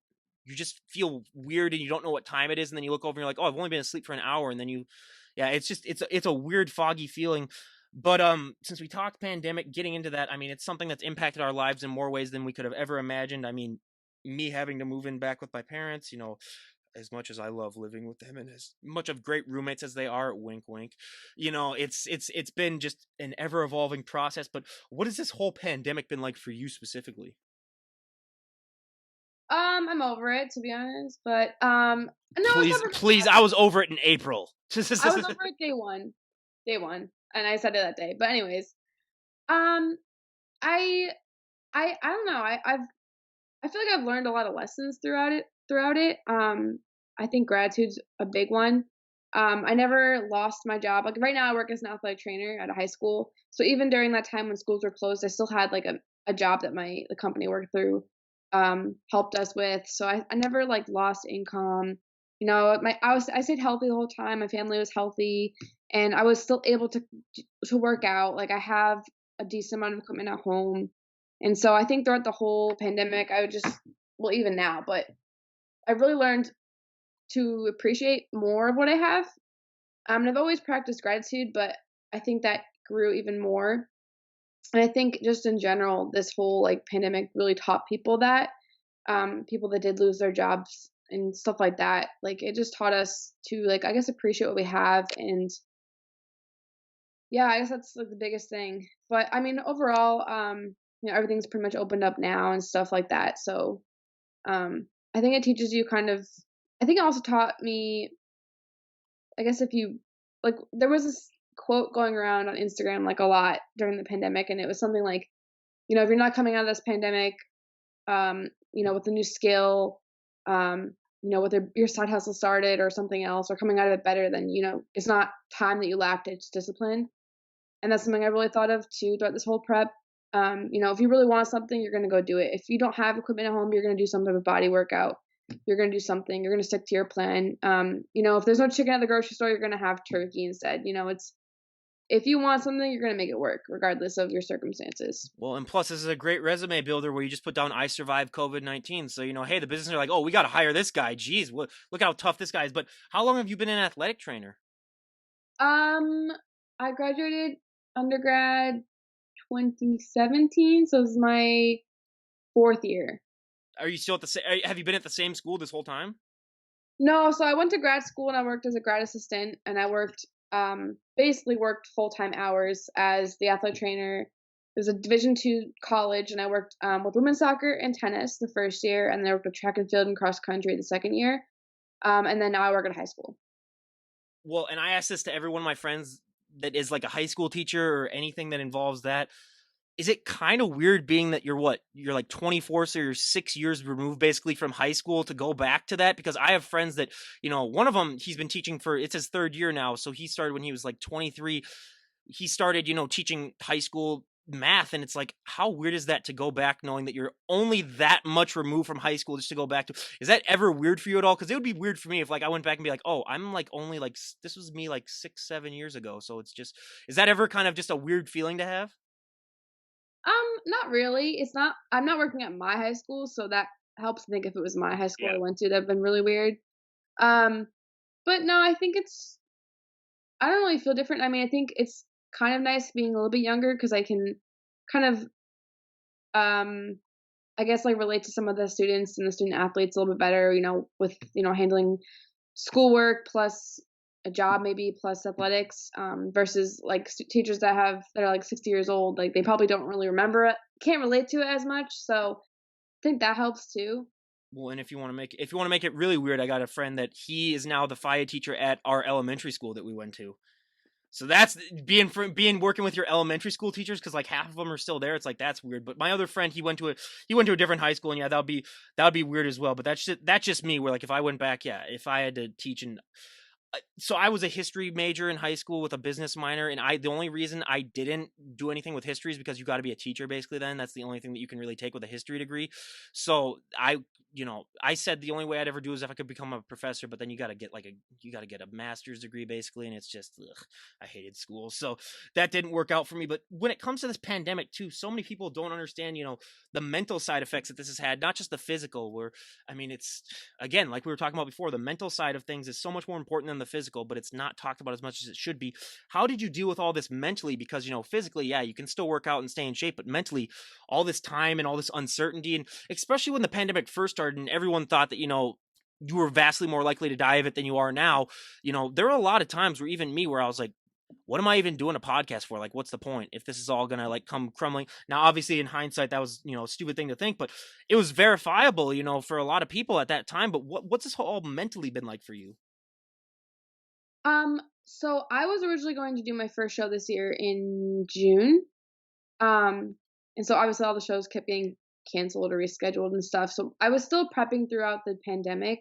just feel weird and you don't know what time it is, and then you look over and you're like, oh, I've only been asleep for an hour, and then yeah, it's just it's a weird foggy feeling. But since we talked pandemic, getting into that, I mean, it's something that's impacted our lives in more ways than we could have ever imagined. I mean, me having to move in back with my parents, as much as I love living with them and as much of great roommates as they are, wink wink, it's been just an ever evolving process. But what has this whole pandemic been like for you specifically? I'm over it, to be honest, but, no, it's Please, never been please, I was over it in April. I was over it day 1, and I said it that day, but anyways, um, I I don't know, I feel like I've learned a lot of lessons throughout it. I think gratitude's a big one. I never lost my job. Like right now I work as an athletic trainer at a high school. So even during that time when schools were closed, I still had like a job that the company worked through helped us with. So I never like lost income. I stayed healthy the whole time. My family was healthy and I was still able to work out. Like I have a decent amount of equipment at home. And so I think throughout the whole pandemic, I would just well, even now, but I really learned to appreciate more of what I have. And I've always practiced gratitude, but I think that grew even more. And I think just in general, this whole like pandemic really taught people that people that did lose their jobs and stuff like that. Like, it just taught us to, like, I guess, appreciate what we have, and yeah, I guess that's, like, the biggest thing. But, I mean, overall, everything's pretty much opened up now and stuff like that, so, I think it teaches you kind of I think it also taught me, I guess if you like, there was this quote going around on Instagram, like, a lot during the pandemic, and it was something like, if you're not coming out of this pandemic, with a new skill, with your side hustle started or something else, or coming out of it better, then, it's not time that you lacked, it's discipline. And that's something I really thought of too throughout this whole prep. If you really want something, you're gonna go do it. If you don't have equipment at home, you're gonna do some type of body workout. You're gonna do something. You're gonna stick to your plan. If there's no chicken at the grocery store, you're gonna have turkey instead. It's if you want something, you're gonna make it work, regardless of your circumstances. Well, and plus, this is a great resume builder where you just put down, I survived COVID-19. So, hey, the business are like, oh, we got to hire this guy. Geez, look how tough this guy is. But how long have you been an athletic trainer? Um, I graduated undergrad 2017, so this is my 4th year. Are you still at the same, have you been at the same school this whole time? No, so I went to grad school and I worked as a grad assistant, and I worked basically worked full-time hours as the athletic trainer. It was a Division 2 college, and I worked with women's soccer and tennis the first year, and then I worked with track and field and cross country the second year. And then now I work at high school. Well, and I ask this to every one of my friends that is like a high school teacher or anything that involves that. Is it kind of weird being that you're like 24, so you're 6 years removed basically from high school to go back to that? Because I have friends that, one of them, he's been teaching for, it's his 3rd year now. So he started when he was like 23. He started, teaching high school math. And it's like, how weird is that to go back knowing that you're only that much removed from high school just to go back to, is that ever weird for you at all? Because it would be weird for me if like I went back and be like, oh, I'm like only like, this was me like 6, 7 years ago. So it's just, is that ever kind of just a weird feeling to have? Not really. It's not I'm not working at my high school, so that helps. I think if it was my high school Yeah. I went to, that'd been really weird. Um, but no, I think I don't really feel different. I mean, I think it's kind of nice being a little bit younger because I can kind of, um, I guess, like, relate to some of the students and the student athletes a little bit better, with, handling schoolwork plus a job maybe plus athletics, versus, like, teachers that are, like, 60 years old, like, they probably don't really remember it, can't relate to it as much, so I think that helps too. Well, and if you want to make it really weird, I got a friend that he is now the FIA teacher at our elementary school that we went to. So that's being working with your elementary school teachers because like half of them are still there. It's like that's weird. But my other friend, he went to a different high school, and yeah, that would be weird as well. But that's just me. Where like if I went back, yeah, if I had to teach and so I was a history major in high school with a business minor, and the only reason I didn't do anything with history is because you got to be a teacher basically. Then that's the only thing that you can really take with a history degree. So I said the only way I'd ever do is if I could become a professor, but then you got to get a master's degree basically, and it's just I hated school, so that didn't work out for me. But when it comes to this pandemic too, so many people don't understand the mental side effects that this has had, not just the physical. Where I mean, it's again like we were talking about before, the mental side of things is so much more important than the physical, but it's not talked about as much as it should be. How did you deal with all this mentally? Because physically, yeah, you can still work out and stay in shape, but mentally, all this time and all this uncertainty, and especially when the pandemic first started and everyone thought that you were vastly more likely to die of it than you are now. There were a lot of times where even me where I was like, what am I even doing a podcast for? Like, what's the point if this is all gonna like come crumbling? Now, obviously, in hindsight, that was a stupid thing to think, but it was verifiable, for a lot of people at that time. But what's this all mentally been like for you? So I was originally going to do my first show this year in June. Um, and so obviously all the shows kept getting canceled or rescheduled and stuff. So I was still prepping throughout the pandemic.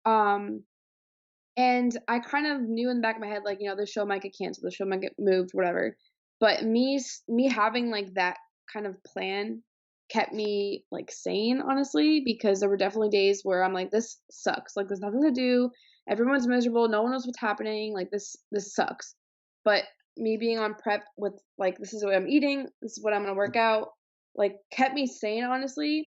Um, and I kind of knew in the back of my head, like, the show might get canceled, the show might get moved, whatever. But me having like that kind of plan kept me like sane, honestly, because there were definitely days where I'm like, this sucks. Like, there's nothing to do. Everyone's miserable. No one knows what's happening. Like, this sucks. But me being on prep with like, this is what I'm eating, this is what I'm gonna work out, like, kept me sane, honestly.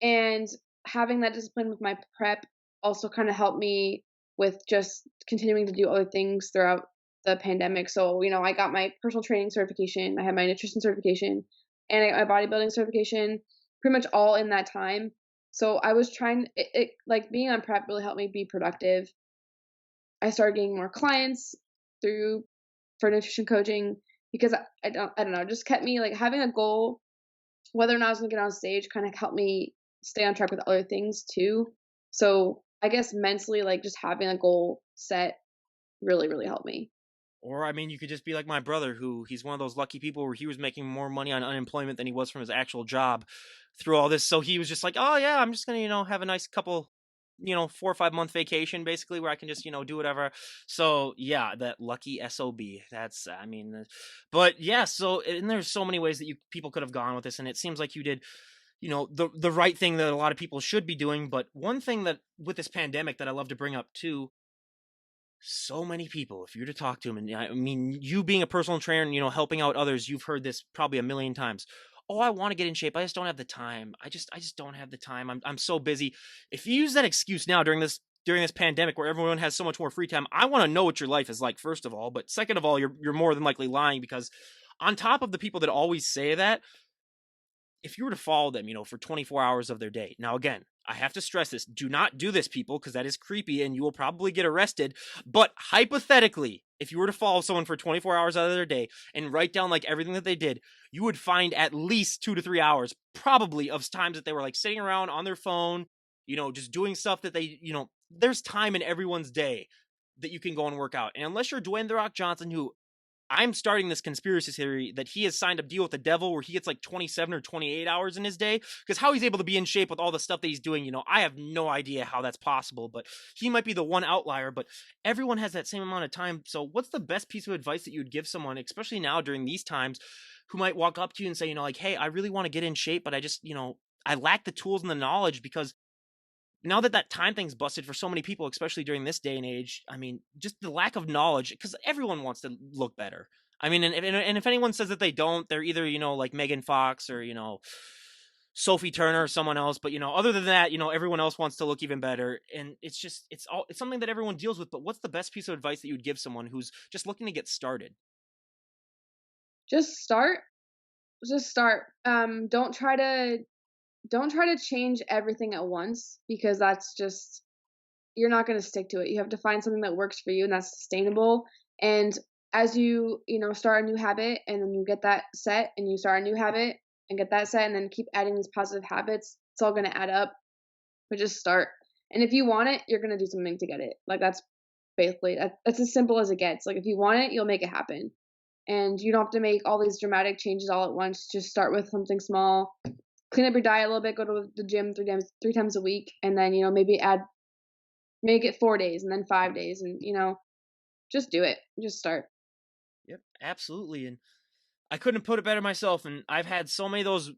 And having that discipline with my prep also kind of helped me with just continuing to do other things throughout the pandemic. So, I got my personal training certification, I had my nutrition certification, and I got my bodybuilding certification pretty much all in that time. So I was trying it like, being on prep really helped me be productive. I started getting more clients through for nutrition coaching because I don't know, it just kept me, like, having a goal, whether or not I was gonna get on stage kinda helped me stay on track with other things too. So, I guess mentally, like, just having a goal set really, really helped me. Or I mean, you could just be like my brother, who he's one of those lucky people where he was making more money on unemployment than he was from his actual job through all this. So he was just like, "Oh yeah, I'm just gonna, have a nice couple, 4 or 5 month vacation, basically, where I can just, do whatever." So yeah, that lucky sob. That's, I mean, but yeah. So and there's so many ways that you people could have gone with this, and it seems like you did, the right thing that a lot of people should be doing. But one thing that with this pandemic that I love to bring up too, so many people, if you were to talk to them, and I mean, you being a personal trainer and, helping out others, you've heard this probably a million times. Oh, I want to get in shape. I just don't have the time. I just don't have the time. I'm so busy. If you use that excuse now during this pandemic where everyone has so much more free time, I want to know what your life is like, first of all. But second of all, you're more than likely lying, because on top of the people that always say that, if you were to follow them, for 24 hours of their day. Now, again, I have to stress this. Do not do this, people, because that is creepy and you will probably get arrested. But hypothetically, if you were to follow someone for 24 hours out of their day and write down like everything that they did, you would find at least 2 to 3 hours, probably, of times that they were like sitting around on their phone, just doing stuff that there's time in everyone's day that you can go and work out. And unless you're Dwayne The Rock Johnson, who I'm starting this conspiracy theory that he has signed a deal with the devil where he gets like 27 or 28 hours in his day. Because how he's able to be in shape with all the stuff that he's doing, I have no idea how that's possible. But he might be the one outlier. But everyone has that same amount of time. So, what's the best piece of advice that you would give someone, especially now during these times, who might walk up to you and say, like, hey, I really want to get in shape, but I just, I lack the tools and the knowledge, because now that that time thing's busted for so many people, especially during this day and age, I mean, just the lack of knowledge, because everyone wants to look better. I mean, and if anyone says that they don't, they're either, like Megan Fox or, Sophie Turner or someone else. But, other than that, everyone else wants to look even better. And it's just, it's something that everyone deals with. But what's the best piece of advice that you would give someone who's just looking to get started? Just start. Just start. Don't try to change everything at once because that's just you're not gonna stick to it. You have to find something that works for you and that's sustainable. And as start a new habit and then you get that set and you start a new habit and get that set and then keep adding these positive habits, it's all gonna add up. But just start. And if you want it, you're gonna do something to get it. Like that's as simple as it gets. Like if you want it, you'll make it happen. And you don't have to make all these dramatic changes all at once. Just start with something small. Clean up your diet a little bit, go to the gym three times a week, and then, maybe make it 4 days and then 5 days and, just do it. Just start. Yep, absolutely. And I couldn't put it better myself. And I've had so many of those,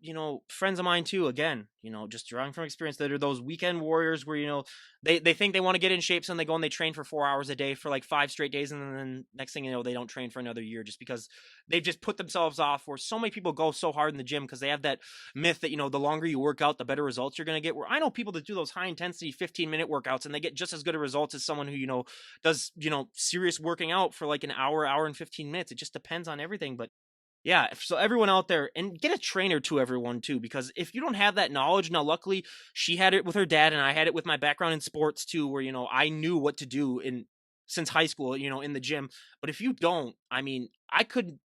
friends of mine too, again, just drawing from experience, that are those weekend warriors where, they think they want to get in shape. So then they go and they train for 4 hours a day for like 5 straight days. And then next thing you know, they don't train for another year just because they've just put themselves off. Where so many people go so hard in the gym because they have that myth that, the longer you work out, the better results you're going to get. Where I know people that do those high intensity 15-minute workouts and they get just as good of results as someone who, does, serious working out for like an hour and 15 minutes. It just depends on everything. But yeah, so everyone out there, and get a trainer to everyone too, because if you don't have that knowledge, now luckily she had it with her dad, and I had it with my background in sports too, where I knew what to do in since high school, in the gym. But if you don't, I mean, I couldn't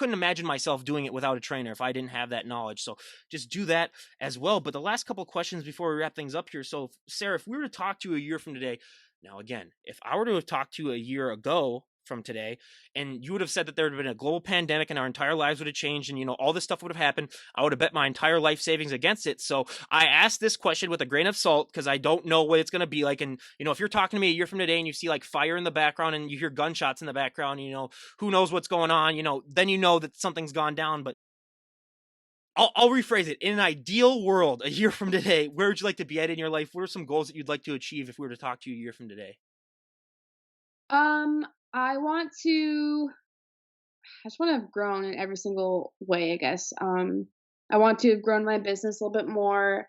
imagine myself doing it without a trainer if I didn't have that knowledge. So just do that as well. But the last couple of questions before we wrap things up here. So Sarah, if we were to talk to you a year from today, now again, if I were to have talked to you a year ago from today, and you would have said that there would have been a global pandemic and our entire lives would have changed, and all this stuff would have happened, I would have bet my entire life savings against it. So I asked this question with a grain of salt because I don't know what it's going to be like. And if you're talking to me a year from today and you see like fire in the background and you hear gunshots in the background, who knows what's going on, then you know that something's gone down. But I'll rephrase it. In an ideal world, a year from today, where would you like to be at in your life? What are some goals that you'd like to achieve if we were to talk to you a year from today? Um, I want to I just want to have grown in every single way, I guess. I want to have grown my business a little bit more.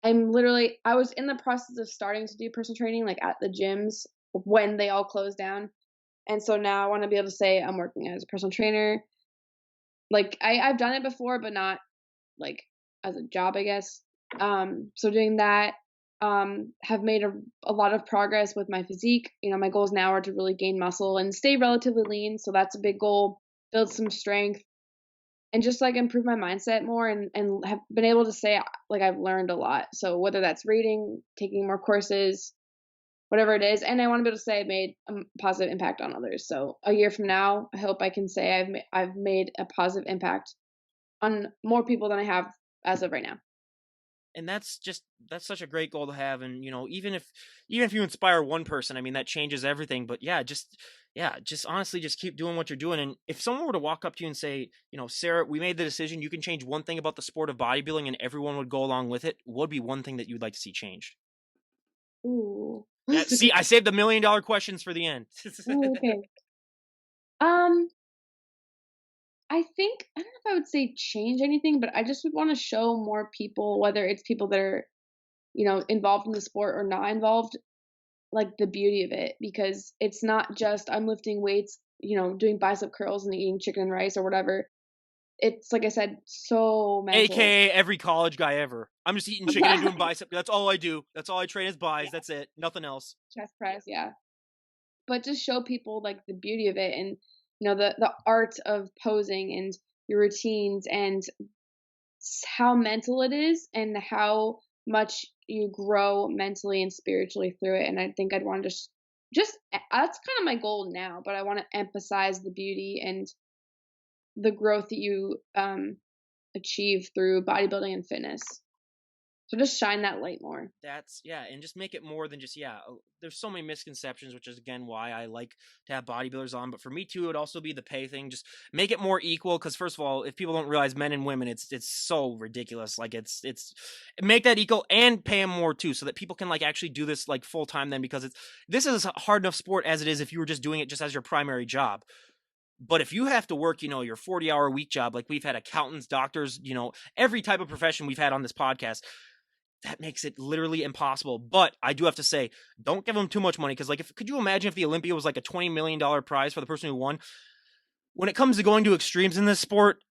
I was in the process of starting to do personal training, like, at the gyms when they all closed down, and so now I wanna be able to say I'm working as a personal trainer. Like, I've done it before, but not, like, as a job, I guess. So doing that, have made a lot of progress with my physique. You know, my goals now are to really gain muscle and stay relatively lean, so that's a big goal. Build some strength and just like improve my mindset more and have been able to say like I've learned a lot. So whether that's reading, taking more courses, whatever it is, and I want to be able to say I made a positive impact on others. So a year from now, I hope I can say I've made a positive impact on more people than I have as of right now. And that's such a great goal to have. And even if you inspire one person, I mean, that changes everything. But just honestly, just keep doing what you're doing. And if someone were to walk up to you and say, Sarah, we made the decision, you can change one thing about the sport of bodybuilding and everyone would go along with it, what would be one thing that you'd like to see changed? Ooh. Yeah, see, I saved the $1 million questions for the end. Ooh, okay. Um, I think I don't know if I would say change anything, but I just would want to show more people, whether it's people that are, involved in the sport or not involved, like the beauty of it because it's not just I'm lifting weights, doing bicep curls and eating chicken and rice or whatever. It's like I said, so mental. AKA every college guy ever. I'm just eating chicken and doing bicep. That's all I do. That's all I train is buys. Yeah, That's it. Nothing else. chest press, yeah. But just show people like the beauty of it and the art of posing and your routines and how mental it is and how much you grow mentally and spiritually through it. And I think I'd want to just that's kind of my goal now, but I want to emphasize the beauty and the growth that you achieve through bodybuilding and fitness. So just shine that light more. And just make it more than just there's so many misconceptions, which is again why I like to have bodybuilders on. But for me too, it would also be the pay thing. Just make it more equal, because first of all, if people don't realize men and women, it's so ridiculous. Like it's make that equal and pay them more too, so that people can like actually do this like full time. Then because this is a hard enough sport as it is if you were just doing it just as your primary job. But if you have to work, your 40-hour week job, like we've had accountants, doctors, every type of profession we've had on this podcast, that makes it literally impossible. But I do have to say, don't give them too much money, because could you imagine if the Olympia was like a $20 million prize for the person who won? When it comes to going to extremes in this sport,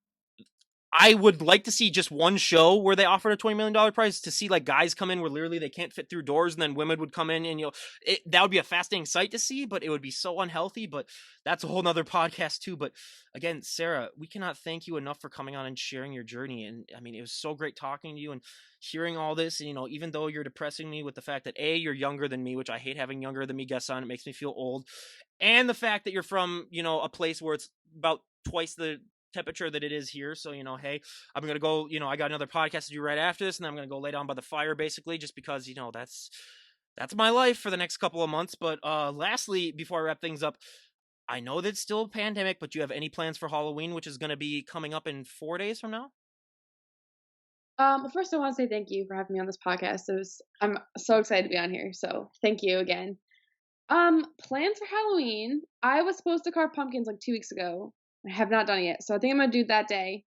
I would like to see just one show where they offered a $20 million prize, to see like guys come in where literally they can't fit through doors, and then women would come in, and that would be a fascinating sight to see, but it would be so unhealthy. But that's a whole nother podcast too. But again, Sarah, we cannot thank you enough for coming on and sharing your journey. And I mean, it was so great talking to you and hearing all this. And even though you're depressing me with the fact that you're younger than me, which I hate having younger than me guests on, it makes me feel old, and the fact that you're from a place where it's about twice the temperature that it is here. So, hey, I'm going to go, I got another podcast to do right after this, and I'm going to go lay down by the fire basically, just because, that's my life for the next couple of months. But lastly, before I wrap things up, I know that it's still a pandemic, but do you have any plans for Halloween, which is going to be coming up in 4 days from now? Well, first I want to say thank you for having me on this podcast. I'm so excited to be on here. So thank you again. Plans for Halloween. I was supposed to carve pumpkins like 2 weeks ago. I have not done it yet. So I think I'm gonna do that day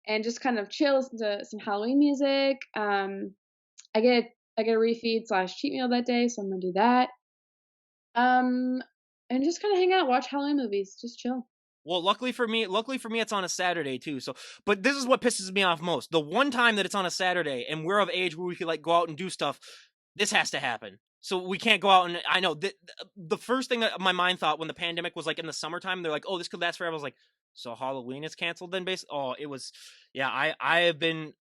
and just kind of chill, listen to some Halloween music. I get I get a refeed slash cheat meal that day, so I'm gonna do that. Um, and just kind of hang out, watch Halloween movies, just chill. Well, luckily for me, it's on a Saturday too. So, but this is what pisses me off most: the one time that it's on a Saturday and we're of age where we could like go out and do stuff. This has to happen. So we can't go out, and I know the first thing that my mind thought when the pandemic was like in the summertime, they're like, "Oh, this could last forever." I was like, "So Halloween is canceled then?" Oh, it was, yeah. I've been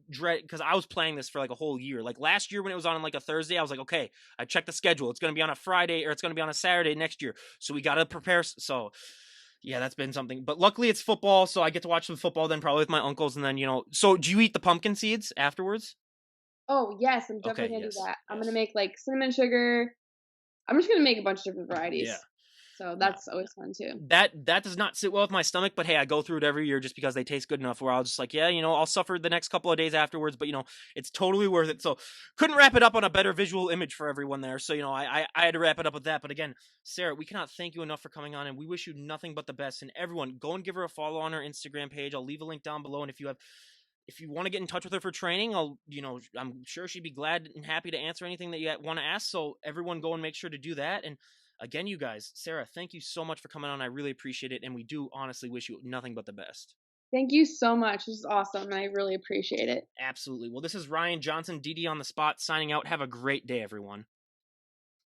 dread, because I was planning this for like a whole year. Like last year when it was on like a Thursday, I was like, "Okay, I checked the schedule. It's gonna be on a Friday or it's gonna be on a Saturday next year. So we gotta prepare." So yeah, that's been something. But luckily it's football, so I get to watch some football then probably with my uncles, and then So do you eat the pumpkin seeds afterwards? Oh yes, I'm Okay, definitely gonna do yes, that. I'm gonna yes. make like cinnamon sugar. I'm just gonna make a bunch of different Yeah. varieties. So No. that's always fun too. That does not sit well with my stomach, but hey, I go through it every year just because they taste good enough where I'll just like, yeah, I'll suffer the next couple of days afterwards, but it's totally worth it. So couldn't wrap it up on a better visual image for everyone there. So, I had to wrap it up with that. But again, Sarah, we cannot thank you enough for coming on, and we wish you nothing but the best. And everyone, go and give her a follow on her Instagram page. I'll leave a link down below. And if you want to get in touch with her for training, I'm sure she'd be glad and happy to answer anything that you want to ask. So everyone go and make sure to do that. And again, you guys, Sarah, thank you so much for coming on. I really appreciate it. And we do honestly wish you nothing but the best. Thank you so much. This is awesome, and I really appreciate it. Absolutely. Well, this is Ryan Johnson, DD on the spot, signing out. Have a great day, everyone.